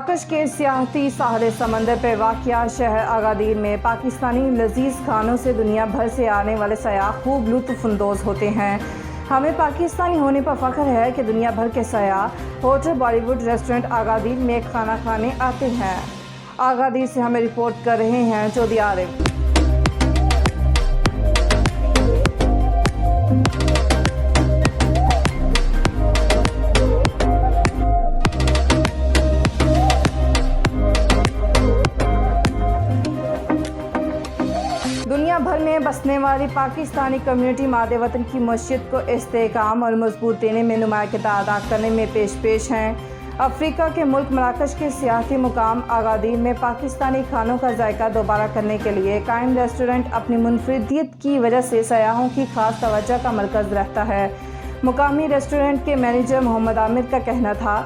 मराकश के सियाहती साहले समंदर पर वाक़िया शहर अगादीर में पाकिस्तानी लजीज खानों से दुनिया भर से आने वाले सयाह खूब लुत्फ़अंदोज़ होते हैं। हमें पाकिस्तानी होने पर फ़ख्र है कि दुनिया भर के सयाह होटल बॉलीवुड रेस्टोरेंट अगादीर में खाना खाने आते हैं। अगादीर से हमें रिपोर्ट कर रहे हैं चौधरी आरिफ। दुनिया भर में बसने वाली पाकिस्तानी कम्युनिटी मादे वतन की मस्जिद को इस्तेहकाम और मजबूत देने में नुमाया किरदार अदा करने में पेश हैं। अफ्रीका के मुल्क मराकश के सियाहती मुकाम अगादीर में पाकिस्तानी खानों का जायका दोबारा करने के लिए कायम रेस्टोरेंट अपनी मुनफरिदियत की वजह से सयाहों की खास तवज्जो का मरकज़ रहता है। मुकामी रेस्टोरेंट के मैनेजर मोहम्मद आमिर का कहना था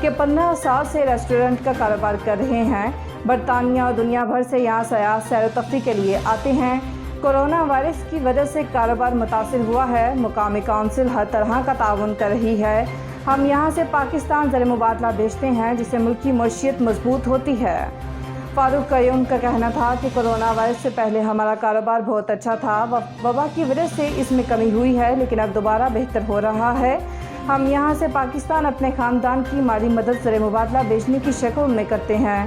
कि 15 साल से रेस्टोरेंट का कारोबार कर रहे हैं। बरतानिया और दुनिया भर से यहाँ सयाह सैर व तफरी के लिए आते हैं। कोरोना वायरस की वजह से कारोबार मुतासिर हुआ है। मुकामी काउंसिल हर तरह का ताउन कर रही है। हम यहाँ से पाकिस्तान ज़र मुबादला भेजते हैं जिससे मुल्क की मईशत मजबूत होती है। फारूक कयूम का कहना था कि कोरोना वायरस से पहले हमारा कारोबार बहुत अच्छा था। वबा की वजह से इसमें कमी हुई है, लेकिन अब दोबारा बेहतर हो रहा है। हम यहाँ से पाकिस्तान अपने ख़ानदान की माली मदद ज़र मुबादला भेजने की शक्ल में करते हैं।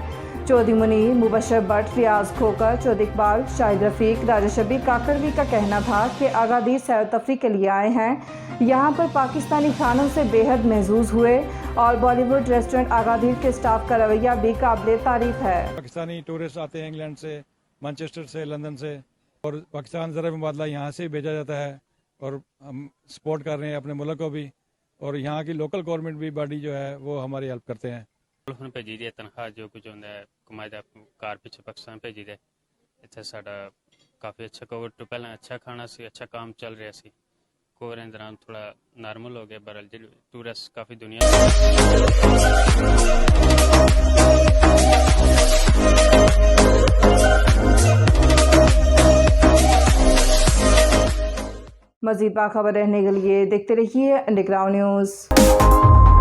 चौधरी मुनीर, मुबशर भट्ट, रियाज खोकर, चौधरी इकबाल, शाहिद रफ़ीक, राजा शबीर काकड़वी का कहना था कि अगादीर सैर तफरी के लिए आए हैं। यहाँ पर पाकिस्तानी खानों से बेहद महजूज़ हुए और बॉलीवुड रेस्टोरेंट अगादीर के स्टाफ का रवैया भी काबिल तारीफ है। पाकिस्तानी टूरिस्ट आते हैं इंग्लैंड से, मैनचेस्टर से, लंदन से, और पाकिस्तान ज़र मुबादला यहाँ से भेजा जाता है और हम सपोर्ट कर रहे हैं अपने मुल्क को भी, और यहाँ की लोकल गवर्नमेंट भी बॉडी जो है वो हमारी हेल्प करते हैं। भेजी दी तनख्वाह जो कुछ होंगे कमाई कार पिछले पाकिस्तान भेजी दे। इतना साडा काफ़ी अच्छा कोविड तो पहले अच्छा खाना सी, अच्छा काम चल रहा सी। कोविड के दौरान थोड़ा नॉर्मल हो गया, बरल जो टूरिस्ट काफ़ी दुनिया मज़ीद बाखबर रहने के लिए देखते रहिए अंडरग्राउंड न्यूज़।